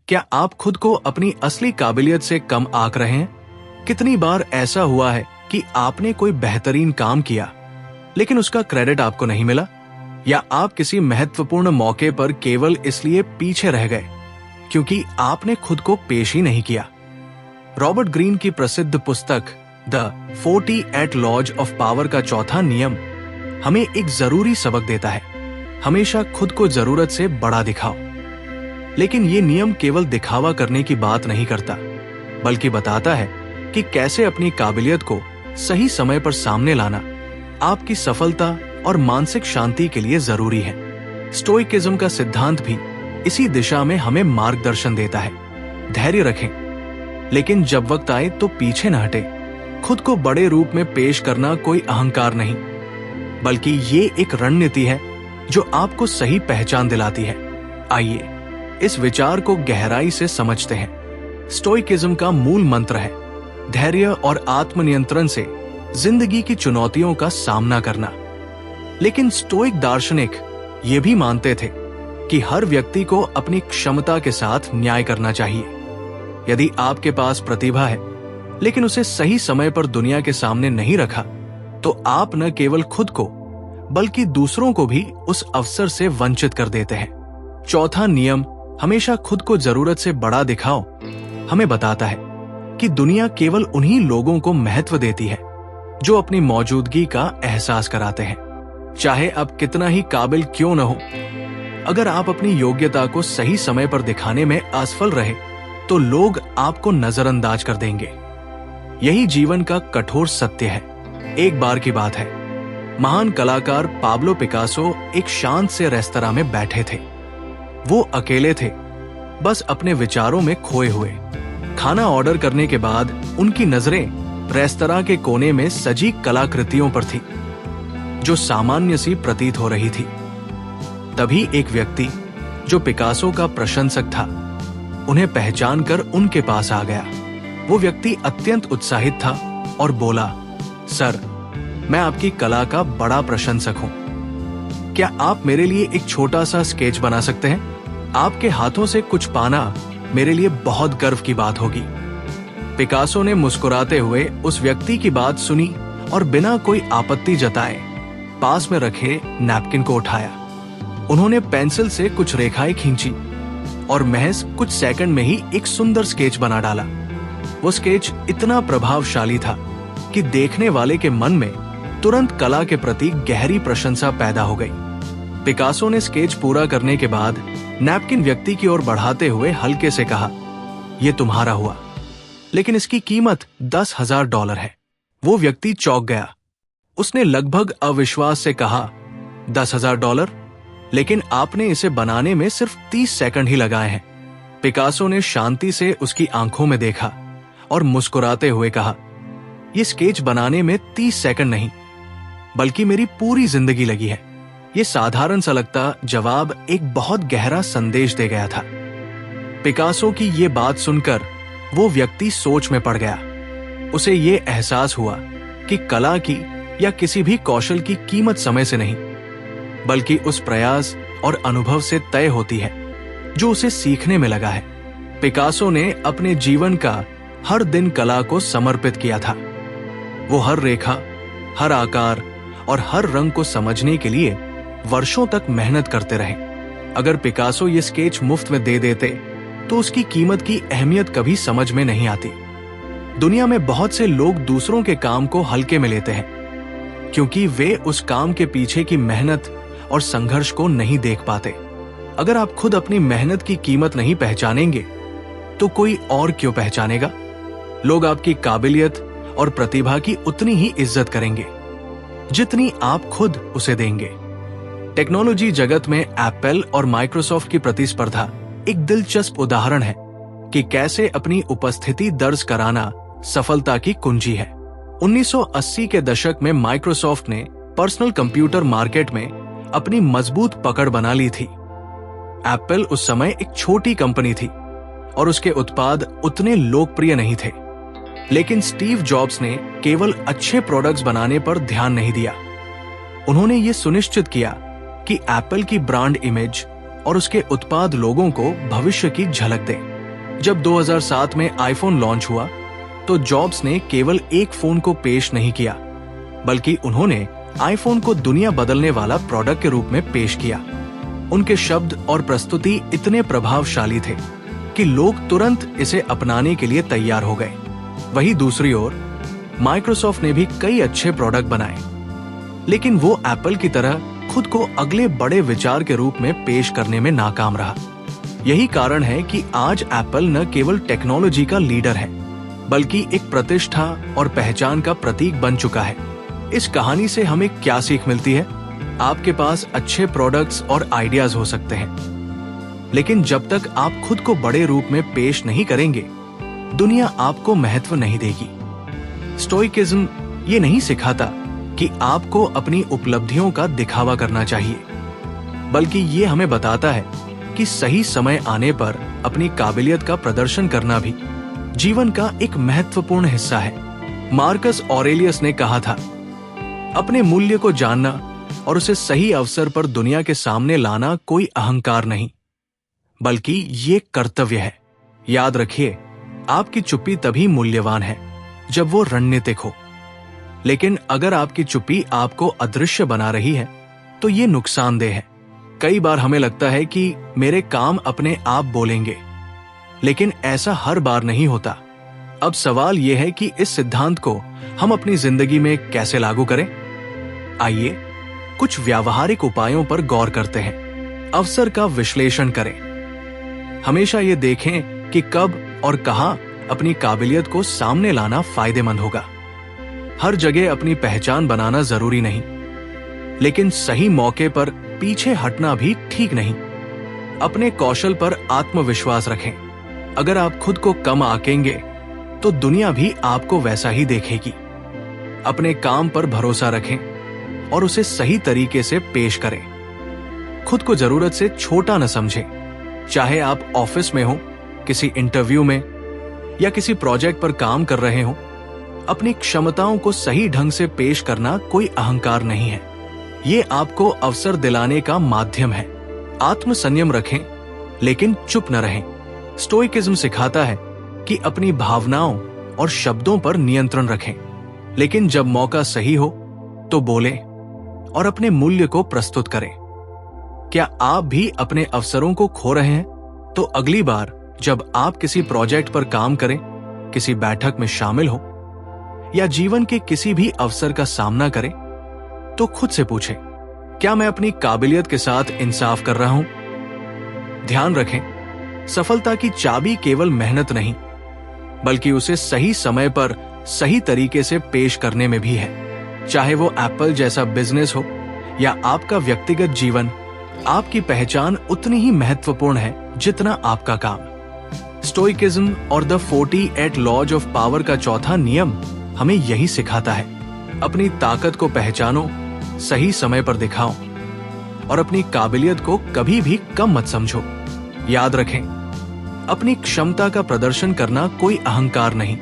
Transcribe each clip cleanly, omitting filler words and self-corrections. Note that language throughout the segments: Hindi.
क्या आप खुद को अपनी असली काबिलियत से कम आंक रहे हैं? कितनी बार ऐसा हुआ है कि आपने कोई बेहतरीन काम किया लेकिन उसका क्रेडिट आपको नहीं मिला, या आप किसी महत्वपूर्ण मौके पर केवल इसलिए पीछे रह गए क्योंकि आपने खुद को पेश ही नहीं किया। रॉबर्ट ग्रीन की प्रसिद्ध पुस्तक द 48 लॉज ऑफ पावर का चौथा नियम हमें एक जरूरी सबक देता है, हमेशा खुद को जरूरत से बड़ा दिखाओ। लेकिन ये नियम केवल दिखावा करने की बात नहीं करता, बल्कि बताता है कि कैसे अपनी काबिलियत को सही समय पर सामने लाना आपकी सफलता और मानसिक शांति के लिए जरूरी है। स्टोइकिज्म का सिद्धांत भी इसी दिशा में हमें मार्गदर्शन देता है। धैर्य रखें, लेकिन जब वक्त आए तो पीछे न हटे। खुद को बड़े रूप में पेश करना कोई अहंकार नहीं, बल्कि ये एक रणनीति है जो आपको सही पहचान दिलाती है। आइए इस विचार को गहराई से समझते हैं। स्टोइकिज्म का मूल मंत्र है धैर्य और आत्मनियंत्रण से जिंदगी की चुनौतियों का सामना करना। लेकिन स्टोइक दार्शनिक ये भी मानते थे कि हर व्यक्ति को अपनी क्षमता के साथ न्याय करना चाहिए। यदि आपके पास प्रतिभा है लेकिन उसे सही समय पर दुनिया के सामने नहीं रखा, तो आप न केवल खुद को बल्कि दूसरों को भी उस अवसर से वंचित कर देते हैं। चौथा नियम, हमेशा खुद को जरूरत से बड़ा दिखाओ, हमें बताता है कि दुनिया केवल उन्हीं लोगों को महत्व देती है जो अपनी मौजूदगी का एहसास कराते हैं, चाहे आप कितना ही काबिल क्यों न हो। अगर आप अपनी योग्यता को सही समय पर दिखाने में असफल रहे तो लोग आपको नजरअंदाज कर देंगे। यही जीवन का कठोर सत्य है। एक बार की बात है, महान कलाकार पाब्लो पिकासो एक शांत से रेस्तरां में बैठे थे। वो अकेले थे, बस अपने विचारों में खोए हुए। खाना ऑर्डर करने के बाद उनकी नजरें रेस्तरां के कोने में सजी कलाकृतियों पर थी, जो सामान्य सी प्रतीत हो रही थी। तभी एक व्यक्ति जो पिकासो का प्रशंसक था, उन्हें पहचानकर उनके पास आ गया। वो व्यक्ति अत्यंत उत्साहित था और बोला, सर, मैं आपकी कला का बड़ा प्रशंसक हूं। क्या आप मेरे लिए एक छोटा सा स्केच बना सकते हैं? आपके हाथों से कुछ पाना मेरे लिए बहुत गर्व की बात होगी। पिकासो ने मुस्कुराते हुए उस व्यक्ति की बात सुनी और बिना कोई आपत्ति जताए पास में रखे नैपकिन को उठाया। उन्होंने पेंसिल से कुछ रेखाएं खींची और महज कुछ सेकंड में ही एक सुंदर स्केच बना डाला। वो स्केच इतना प्रभावशाली था कि देखने वाले के मन में तुरंत कला के प्रति गहरी प्रशंसा पैदा हो गई। पिकासो ने स्केच पूरा करने के बाद नैपकिन व्यक्ति की ओर बढ़ाते हुए हल्के से कहा, यह तुम्हारा हुआ, लेकिन इसकी कीमत $10,000 है। वो व्यक्ति चौंक गया। उसने लगभग अविश्वास से कहा, $10,000? लेकिन आपने इसे बनाने में सिर्फ 30 सेकंड ही लगाए हैं। पिकासो ने शांति से उसकी आंखों में देखा और मुस्कुराते हुए कहा, यह स्केच बनाने में 30 सेकंड नहीं, बल्कि मेरी पूरी जिंदगी लगी है। ये साधारण सा लगता जवाब एक बहुत गहरा संदेश दे गया था। पिकासो की ये बात सुनकर वो व्यक्ति सोच में पड़ गया। उसे ये एहसास हुआ कि कला की या किसी भी कौशल की कीमत समय से नहीं, बल्कि उस प्रयास और अनुभव से तय होती है जो उसे सीखने में लगा है। पिकासो ने अपने जीवन का हर दिन कला को समर्पित किया था। वो हर रेखा, हर आकार और हर रंग को समझने के लिए वर्षों तक मेहनत करते रहे। अगर पिकासो ये स्केच मुफ्त में दे देते तो उसकी कीमत की अहमियत कभी समझ में नहीं आती। दुनिया में बहुत से लोग दूसरों के काम को हल्के में लेते हैं क्योंकि वे उस काम के पीछे की मेहनत और संघर्ष को नहीं देख पाते। अगर आप खुद अपनी मेहनत की कीमत नहीं पहचानेंगे तो कोई और क्यों पहचानेगा? लोग आपकी काबिलियत और प्रतिभा की उतनी ही इज्जत करेंगे जितनी आप खुद उसे देंगे। टेक्नोलॉजी जगत में एप्पल और माइक्रोसॉफ्ट की प्रतिस्पर्धा एक दिलचस्प उदाहरण है कि कैसे अपनी उपस्थिति दर्ज कराना सफलता की कुंजी है। 1980 के दशक में माइक्रोसॉफ्ट ने पर्सनल कंप्यूटर मार्केट में अपनी मजबूत पकड़ बना ली थी। एप्पल उस समय एक छोटी कंपनी थी और उसके उत्पाद उतने लोकप्रिय नहीं थे, लेकिन स्टीव जॉब्स ने केवल अच्छे प्रोडक्ट्स बनाने पर ध्यान नहीं दिया। उन्होंने ये सुनिश्चित किया कि एप्पल की ब्रांड इमेज और उसके उत्पाद लोगों को भविष्य की झलक दे। जब 2007 में आईफोन लॉन्च हुआ तो जॉब्स ने केवल एक फोन को पेश नहीं किया, बल्कि उन्होंने आईफोन को दुनिया बदलने वाला प्रोडक्ट के रूप में पेश किया। उनके शब्द और प्रस्तुति इतने प्रभावशाली थे कि लोग तुरंत इसे अपनाने के लिए तैयार हो गए। वहीं दूसरी ओर माइक्रोसॉफ्ट ने भी कई अच्छे प्रोडक्ट बनाए, लेकिन वो एप्पल की तरह खुद को अगले बड़े विचार के रूप में पेश करने में नाकाम रहा। यही कारण है कि आज एप्पल न केवल टेक्नोलॉजी का लीडर है, बल्कि एक प्रतिष्ठा और पहचान का प्रतीक बन चुका है। इस कहानी से हमें क्या सीख मिलती है? आपके पास अच्छे प्रोडक्ट्स और आइडियाज हो सकते हैं, लेकिन जब तक आप खुद को बड़े रूप में पेश नहीं करेंगे, दुनिया आपको महत्व नहीं देगी। स्टोइकिज्म ये नहीं सिखाता कि आपको अपनी उपलब्धियों का दिखावा करना चाहिए, बल्कि ये हमें बताता है कि सही समय आने पर अपनी काबिलियत का प्रदर्शन करना भी जीवन का एक महत्वपूर्ण हिस्सा है। मार्कस ऑरेलियस ने कहा था, अपने मूल्य को जानना और उसे सही अवसर पर दुनिया के सामने लाना कोई अहंकार नहीं, बल्कि ये कर्तव्य है। याद रखिए, आपकी चुप्पी तभी मूल्यवान है जब वो रणनीतिक हो, लेकिन अगर आपकी चुप्पी आपको अदृश्य बना रही है तो ये नुकसानदेह है। कई बार हमें लगता है कि मेरे काम अपने आप बोलेंगे, लेकिन ऐसा हर बार नहीं होता। अब सवाल यह है कि इस सिद्धांत को हम अपनी जिंदगी में कैसे लागू करें। आइए कुछ व्यावहारिक उपायों पर गौर करते हैं। अवसर का विश्लेषण करें। हमेशा ये देखें कि कब और कहां अपनी काबिलियत को सामने लाना फायदेमंद होगा। हर जगह अपनी पहचान बनाना जरूरी नहीं, लेकिन सही मौके पर पीछे हटना भी ठीक नहीं। अपने कौशल पर आत्मविश्वास रखें। अगर आप खुद को कम आंकेंगे तो दुनिया भी आपको वैसा ही देखेगी। अपने काम पर भरोसा रखें और उसे सही तरीके से पेश करें। खुद को जरूरत से छोटा न समझें, चाहे आप ऑफिस में हो, किसी इंटरव्यू में या किसी प्रोजेक्ट पर काम कर रहे हो। अपनी क्षमताओं को सही ढंग से पेश करना कोई अहंकार नहीं है, ये आपको अवसर दिलाने का माध्यम है। आत्मसंयम रखें, लेकिन चुप न रहें। स्टोइकिज्म सिखाता है कि अपनी भावनाओं और शब्दों पर नियंत्रण रखें, लेकिन जब मौका सही हो तो बोलें और अपने मूल्य को प्रस्तुत करें। क्या आप भी अपने अवसरों को खो रहे हैं? तो अगली बार जब आप किसी प्रोजेक्ट पर काम करें, किसी बैठक में शामिल हो या जीवन के किसी भी अवसर का सामना करें, तो खुद से पूछें, क्या मैं अपनी काबिलियत के साथ इंसाफ कर रहा हूं? ध्यान रखें, सफलता की चाबी केवल मेहनत नहीं, बल्कि उसे सही समय पर सही तरीके से पेश करने में भी है। चाहे वो एप्पल जैसा बिजनेस हो या आपका व्यक्तिगत जीवन, आपकी पहचान उतनी ही महत्वपूर्ण है जितना आपका काम। स्टोइकिज्म और द 48 लॉज ऑफ पावर का चौथा नियम हमें यही सिखाता है। अपनी ताकत को पहचानो, सही समय पर दिखाओ और अपनी काबिलियत को कभी भी कम मत समझो। याद रखें, अपनी क्षमता का प्रदर्शन करना कोई अहंकार नहीं,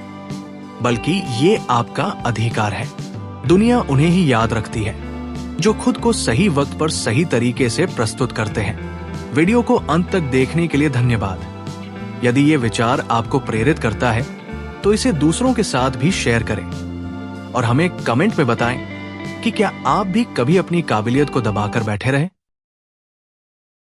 बल्कि ये आपका अधिकार है। दुनिया उन्हें ही याद रखती है जो खुद को सही वक्त पर सही तरीके से प्रस्तुत करते हैं। वीडियो को अंत तक देखने के लिए धन्यवाद। यदि ये विचार आपको प्रेरित करता है तो इसे दूसरों के साथ भी शेयर करें और हमें कमेंट में बताएं कि क्या आप भी कभी अपनी काबिलियत को दबाकर बैठे रहे।